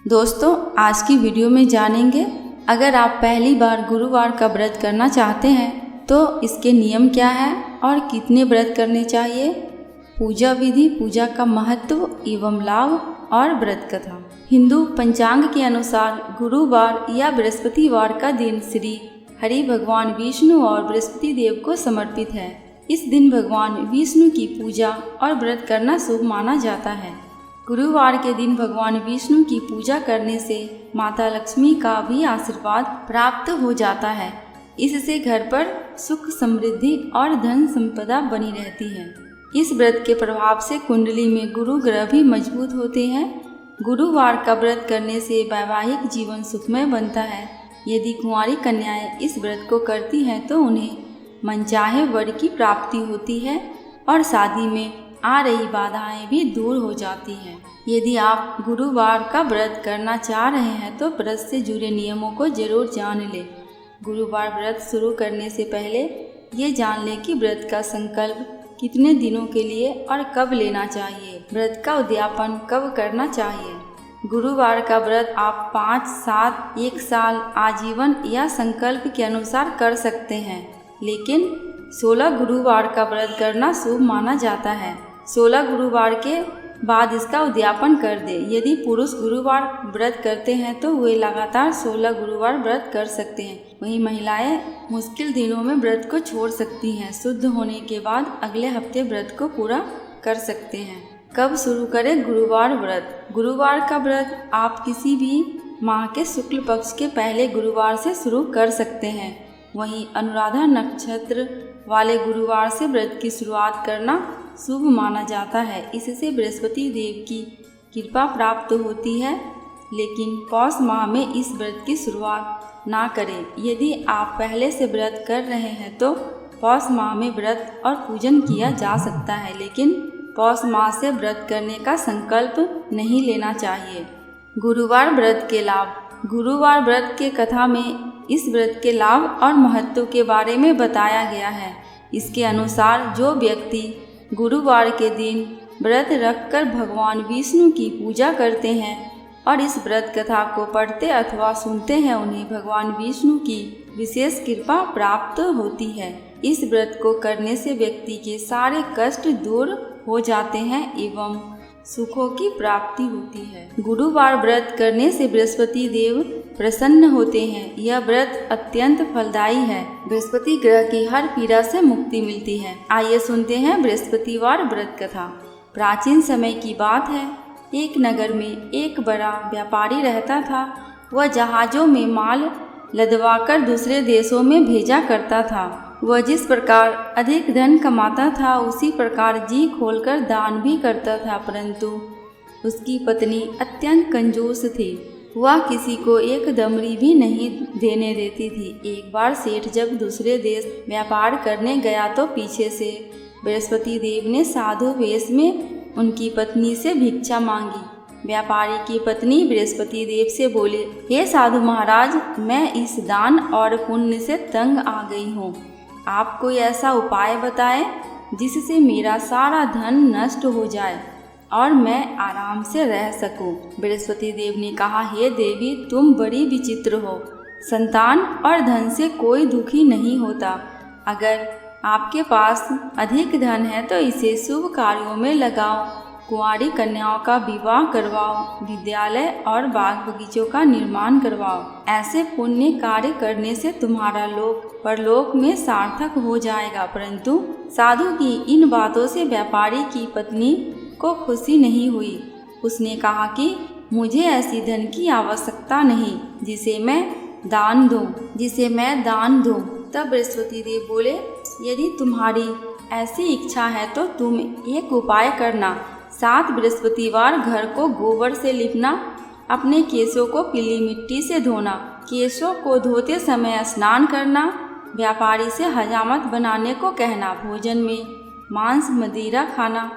दोस्तों, आज की वीडियो में जानेंगे अगर आप पहली बार गुरुवार का व्रत करना चाहते हैं तो इसके नियम क्या है और कितने व्रत करने चाहिए, पूजा विधि, पूजा का महत्व एवं लाभ और व्रत कथा। हिंदू पंचांग के अनुसार गुरुवार या बृहस्पतिवार का दिन श्री हरि भगवान विष्णु और बृहस्पति देव को समर्पित है। इस दिन भगवान विष्णु की पूजा और व्रत करना शुभ माना जाता है। गुरुवार के दिन भगवान विष्णु की पूजा करने से माता लक्ष्मी का भी आशीर्वाद प्राप्त हो जाता है। इससे घर पर सुख, समृद्धि और धन संपदा बनी रहती है। इस व्रत के प्रभाव से कुंडली में गुरु ग्रह भी मजबूत होते हैं। गुरुवार का व्रत करने से वैवाहिक जीवन सुखमय बनता है। यदि कुंवारी कन्याएं इस व्रत को करती हैं तो उन्हें मनचाहे वर की प्राप्ति होती है और शादी में आ रही बाधाएं भी दूर हो जाती हैं। यदि आप गुरुवार का व्रत करना चाह रहे हैं तो व्रत से जुड़े नियमों को जरूर जान लें। गुरुवार व्रत शुरू करने से पहले ये जान लें कि व्रत का संकल्प कितने दिनों के लिए और कब लेना चाहिए, व्रत का उद्यापन कब करना चाहिए। गुरुवार का व्रत आप 5, 7, 1 साल, आजीवन या संकल्प के अनुसार कर सकते हैं, लेकिन 16 गुरुवार का व्रत करना शुभ माना जाता है। 16 गुरुवार के बाद इसका उद्यापन कर दे। यदि पुरुष गुरुवार व्रत करते हैं तो वे लगातार 16 गुरुवार व्रत कर सकते हैं। वहीं महिलाएं मुश्किल दिनों में व्रत को छोड़ सकती हैं। शुद्ध होने के बाद अगले हफ्ते व्रत को पूरा कर सकते हैं। कब शुरू करें गुरुवार व्रत? गुरुवार का व्रत आप किसी भी माह के शुक्ल पक्ष के पहले गुरुवार से शुरू कर सकते हैं। वहीं अनुराधा नक्षत्र वाले गुरुवार से व्रत की शुरुआत करना शुभ माना जाता है। इससे बृहस्पति देव की कृपा प्राप्त होती है, लेकिन पौष माह में इस व्रत की शुरुआत ना करें। यदि आप पहले से व्रत कर रहे हैं तो पौष माह में व्रत और पूजन किया जा सकता है, लेकिन पौष माह से व्रत करने का संकल्प नहीं लेना चाहिए। गुरुवार व्रत के लाभ। गुरुवार व्रत के कथा में इस व्रत के लाभ और महत्व के बारे में बताया गया है। इसके अनुसार जो व्यक्ति गुरुवार के दिन व्रत रखकर भगवान विष्णु की पूजा करते हैं और इस व्रत कथा को पढ़ते अथवा सुनते हैं, उन्हें भगवान विष्णु की विशेष कृपा प्राप्त होती है। इस व्रत को करने से व्यक्ति के सारे कष्ट दूर हो जाते हैं एवं सुखों की प्राप्ति होती है। गुरुवार व्रत करने से बृहस्पति देव प्रसन्न होते हैं। यह व्रत अत्यंत फलदायी है। बृहस्पति ग्रह की हर पीड़ा से मुक्ति मिलती है। आइए सुनते हैं बृहस्पतिवार व्रत कथा। प्राचीन समय की बात है। एक नगर में एक बड़ा व्यापारी रहता था। वह जहाजों में माल लदवाकर दूसरे देशों में भेजा करता था। वह जिस प्रकार अधिक धन कमाता था उसी प्रकार जी खोलकर दान भी करता था, परंतु उसकी पत्नी अत्यंत कंजूस थी। वह किसी को एक दमड़ी भी नहीं देने देती थी। एक बार सेठ जब दूसरे देश व्यापार करने गया तो पीछे से बृहस्पति देव ने साधु वेश में उनकी पत्नी से भिक्षा मांगी। व्यापारी की पत्नी बृहस्पति देव से बोली, हे साधु महाराज, मैं इस दान और पुण्य से तंग आ गई हूँ। आप कोई ऐसा उपाय बताएं जिससे मेरा सारा धन नष्ट हो जाए और मैं आराम से रह सकूं। बृहस्पति देव ने कहा, हे देवी, तुम बड़ी विचित्र हो। संतान और धन से कोई दुखी नहीं होता। अगर आपके पास अधिक धन है तो इसे शुभ कार्यों में लगाओ। कुंवारी कन्याओं का विवाह करवाओ, विद्यालय और बाग बगीचों का निर्माण करवाओ। ऐसे पुण्य कार्य करने से तुम्हारा लोक परलोक में सार्थक हो जाएगा। परंतु साधु की इन बातों से व्यापारी की पत्नी को खुशी नहीं हुई। उसने कहा कि मुझे ऐसी धन की आवश्यकता नहीं जिसे मैं दान दूं। तब बृहस्पति देव बोले, यदि तुम्हारी ऐसी इच्छा है तो तुम एक उपाय करना। 7 बृहस्पतिवार घर को गोबर से लिपना, अपने केशों को पीली मिट्टी से धोना, केशों को धोते समय स्नान करना, व्यापारी से हजामत बनाने को कहना, भोजन में मांस मदिरा खाना,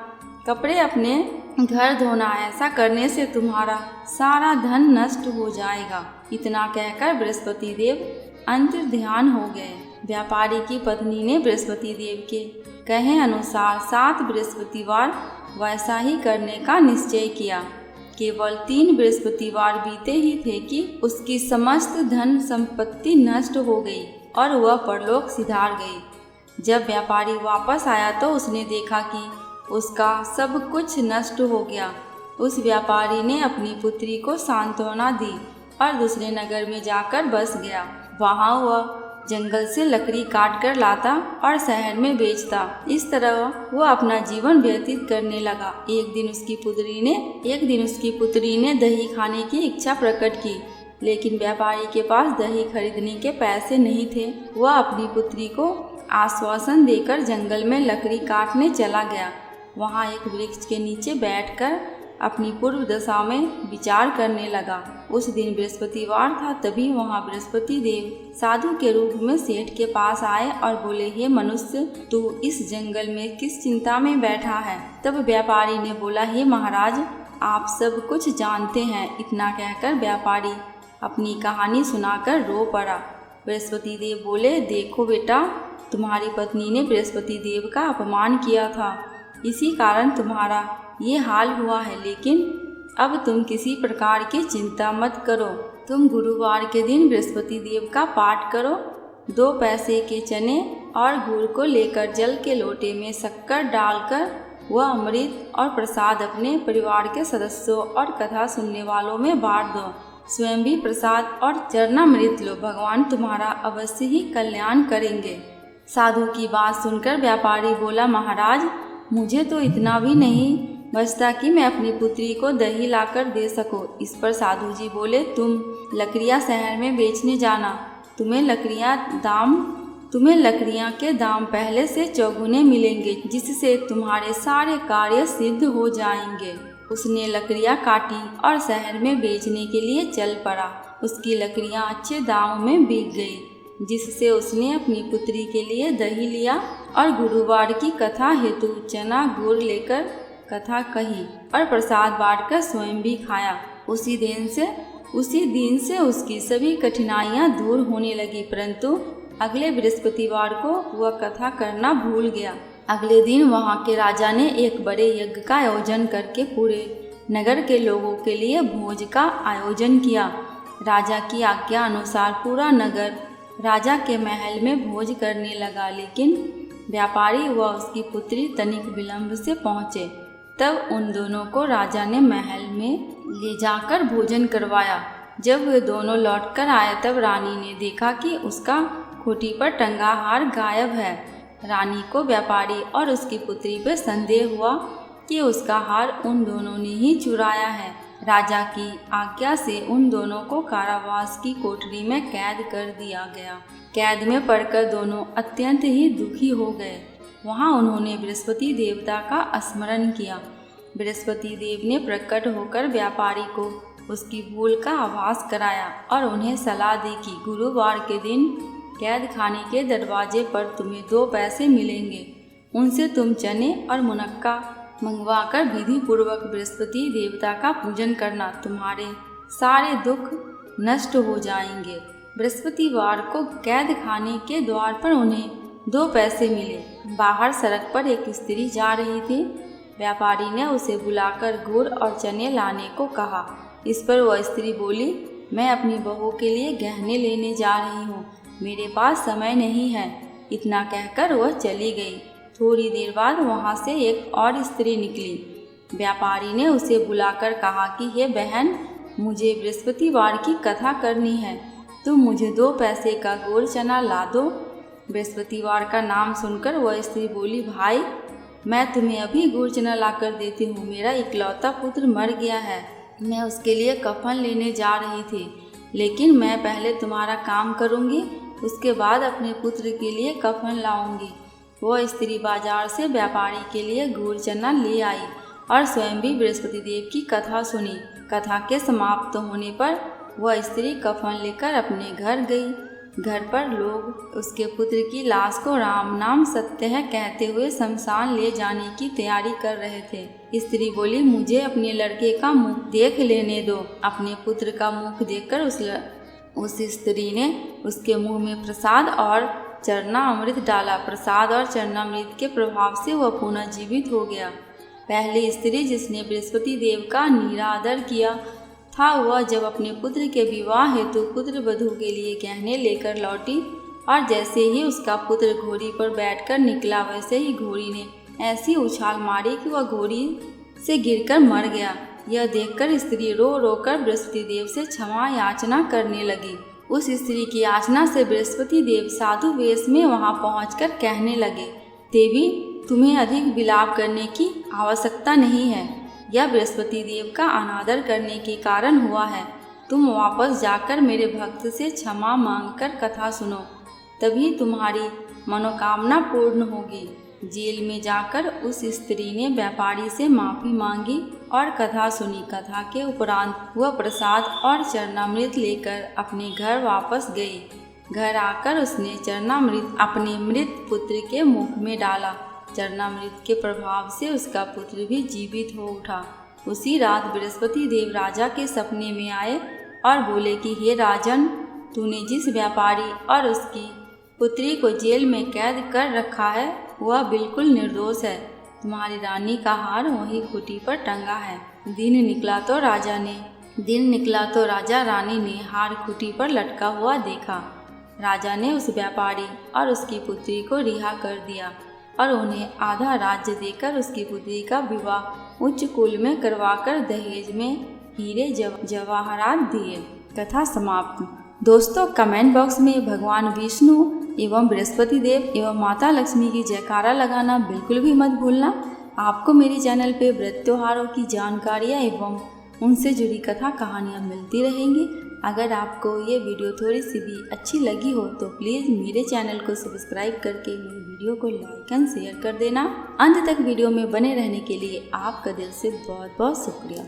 कपड़े अपने घर धोना। ऐसा करने से तुम्हारा सारा धन नष्ट हो जाएगा। इतना कहकर बृहस्पति देव अंतर्ध्यान हो गए। व्यापारी की पत्नी ने बृहस्पति देव के कहे अनुसार 7 बृहस्पतिवार वैसा ही करने का निश्चय किया। केवल 3 बृहस्पतिवार बीते ही थे कि उसकी समस्त धन संपत्ति नष्ट हो गई और वह परलोक सिधार गई। जब व्यापारी वापस आया तो उसने देखा कि उसका सब कुछ नष्ट हो गया। उस व्यापारी ने अपनी पुत्री को सांत्वना दी और दूसरे नगर में जाकर बस गया। वहाँ वह जंगल से लकड़ी काट कर लाता और शहर में बेचता। इस तरह वह अपना जीवन व्यतीत करने लगा। एक दिन उसकी पुत्री ने दही खाने की इच्छा प्रकट की, लेकिन व्यापारी के पास दही खरीदने के पैसे नहीं थे। वह अपनी पुत्री को आश्वासन देकर जंगल में लकड़ी काटने चला गया। वहाँ एक वृक्ष के नीचे बैठकर अपनी पूर्व दशा में विचार करने लगा। उस दिन बृहस्पतिवार था। तभी वहाँ बृहस्पति देव साधु के रूप में सेठ के पास आए और बोले, हे मनुष्य, तू इस जंगल में किस चिंता में बैठा है? तब व्यापारी ने बोला, हे महाराज, आप सब कुछ जानते हैं। इतना कहकर व्यापारी अपनी कहानी सुनाकर रो पड़ा। बृहस्पति देव बोले, देखो बेटा, तुम्हारी पत्नी ने बृहस्पति देव का अपमान किया था, इसी कारण तुम्हारा ये हाल हुआ है। लेकिन अब तुम किसी प्रकार की चिंता मत करो। तुम गुरुवार के दिन बृहस्पति देव का पाठ करो। 2 पैसे के चने और गुड़ को लेकर जल के लोटे में शक्कर डालकर वह अमृत और प्रसाद अपने परिवार के सदस्यों और कथा सुनने वालों में बांट दो। स्वयं भी प्रसाद और चरणामृत लो। भगवान तुम्हारा अवश्य ही कल्याण करेंगे। साधु की बात सुनकर व्यापारी बोला, महाराज, मुझे तो इतना भी नहीं बचता कि मैं अपनी पुत्री को दही लाकर दे सकूं। इस पर साधु जी बोले, तुम लकड़ियाँ शहर में बेचने जाना। तुम्हें लकड़ियाँ के दाम पहले से चौगुने मिलेंगे, जिससे तुम्हारे सारे कार्य सिद्ध हो जाएंगे। उसने लकड़ियाँ काटी और शहर में बेचने के लिए चल पड़ा। उसकी लकड़ियाँ अच्छे दाम में बिक गई, जिससे उसने अपनी पुत्री के लिए दही लिया और गुरुवार की कथा हेतु चना गुड़ लेकर कथा कही और प्रसाद बांटकर स्वयं भी खाया। उसी दिन से उसकी सभी कठिनाइयां दूर होने लगी। परंतु अगले बृहस्पतिवार को वह कथा करना भूल गया। अगले दिन वहां के राजा ने एक बड़े यज्ञ का आयोजन करके पूरे नगर के लोगों के लिए भोज का आयोजन किया। राजा की आज्ञा अनुसार पूरा नगर राजा के महल में भोज करने लगा, लेकिन व्यापारी व उसकी पुत्री तनिक विलंब से पहुँचे। तब उन दोनों को राजा ने महल में ले जाकर भोजन करवाया। जब वे दोनों लौटकर आए तब रानी ने देखा कि उसका खूंटी पर टंगा हार गायब है। रानी को व्यापारी और उसकी पुत्री पर संदेह हुआ कि उसका हार उन दोनों ने ही चुराया है। राजा की आज्ञा से उन दोनों को कारावास की कोठरी में कैद कर दिया गया। कैद में पड़कर दोनों अत्यंत ही दुखी हो गए। वहाँ उन्होंने बृहस्पति देवता का स्मरण किया। बृहस्पति देव ने प्रकट होकर व्यापारी को उसकी भूल का आभास कराया और उन्हें सलाह दी कि गुरुवार के दिन कैद खाने के दरवाजे पर तुम्हें 2 पैसे मिलेंगे। उनसे तुम चने और मुनक्का मंगवाकर विधि पूर्वक बृहस्पति देवता का पूजन करना। तुम्हारे सारे दुख नष्ट हो जाएंगे। बृहस्पतिवार को कैद खाने के द्वार पर उन्हें 2 पैसे मिले। बाहर सड़क पर एक स्त्री जा रही थी। व्यापारी ने उसे बुलाकर गुड़ और चने लाने को कहा। इस पर वह स्त्री बोली, मैं अपनी बहू के लिए गहने लेने जा रही हूँ, मेरे पास समय नहीं है। इतना कहकर वह चली गई। थोड़ी देर बाद वहाँ से एक और स्त्री निकली। व्यापारी ने उसे बुलाकर कहा कि हे बहन, मुझे बृहस्पतिवार की कथा करनी है, तुम मुझे 2 पैसे का गुड़ चना ला दो। बृहस्पतिवार का नाम सुनकर वह स्त्री बोली, भाई, मैं तुम्हें अभी गुड़ चना लाकर देती हूँ। मेरा इकलौता पुत्र मर गया है, मैं उसके लिए कफन लेने जा रही थी, लेकिन मैं पहले तुम्हारा काम करूँगी, उसके बाद अपने पुत्र के लिए कफन लाऊंगी। वह स्त्री बाजार से व्यापारी के लिए गुड़ चना ले आई और स्वयं भी बृहस्पति देव की कथा सुनी। कथा के समाप्त होने पर वह स्त्री कफन लेकर अपने घर गई। घर पर लोग उसके पुत्र की लाश को राम नाम सत्य है कहते हुए शमशान ले जाने की तैयारी कर रहे थे। स्त्री बोली, मुझे अपने लड़के का मुख देख लेने दो। अपने पुत्र का मुख देखकर उस स्त्री ने उसके मुंह में प्रसाद और चरणामृत डाला। प्रसाद और चरणामृत के प्रभाव से वह पुनः जीवित हो गया। पहली स्त्री जिसने बृहस्पति देव का निरादर किया था वह जब अपने पुत्र के विवाह हेतु पुत्र वधू के लिए गहने लेकर लौटी और जैसे ही उसका पुत्र घोड़ी पर बैठकर निकला वैसे ही घोड़ी ने ऐसी उछाल मारी कि वह घोड़ी से गिरकर मर गया। यह देखकर स्त्री रो रो कर बृहस्पति देव से क्षमा याचना करने लगी। उस स्त्री की याचना से बृहस्पति देव साधु वेश में वहां पहुंचकर कहने लगे, देवी तुम्हें अधिक विलाप करने की आवश्यकता नहीं है। यह बृहस्पति देव का अनादर करने के कारण हुआ है। तुम वापस जाकर मेरे भक्त से क्षमा मांगकर कथा सुनो, तभी तुम्हारी मनोकामना पूर्ण होगी। जेल में जाकर उस स्त्री ने व्यापारी से माफ़ी मांगी और कथा सुनी। कथा के उपरांत वह प्रसाद और चरणामृत लेकर अपने घर वापस गई। घर आकर उसने चरणामृत अपने मृत पुत्र के मुख में डाला। चरणामृत के प्रभाव से उसका पुत्र भी जीवित हो उठा। उसी रात बृहस्पति देव राजा के सपने में आए और बोले कि हे राजन, तूने जिस व्यापारी और उसकी पुत्री को जेल में कैद कर रखा है वह बिल्कुल निर्दोष है। तुम्हारी रानी का हार वही खूंटी पर टंगा है। दिन निकला तो राजा रानी ने हार खूंटी पर लटका हुआ देखा। राजा ने उस व्यापारी और उसकी पुत्री को रिहा कर दिया और उन्हें आधा राज्य देकर उसकी पुत्री का विवाह उच्च कुल में करवाकर दहेज में हीरे जवाहरात दिए। कथा समाप्त। दोस्तों, कमेंट बॉक्स में भगवान विष्णु एवं बृहस्पति देव एवं माता लक्ष्मी की जयकारा लगाना बिल्कुल भी मत भूलना। आपको मेरे चैनल पे व्रत त्योहारों की जानकारियाँ एवं उनसे जुड़ी कथा कहानियाँ मिलती रहेंगी। अगर आपको ये वीडियो थोड़ी सी भी अच्छी लगी हो तो प्लीज़ मेरे चैनल को सब्सक्राइब करके मेरे वीडियो को लाइक एंड शेयर कर देना। अंत तक वीडियो में बने रहने के लिए आपका दिल से बहुत बहुत शुक्रिया।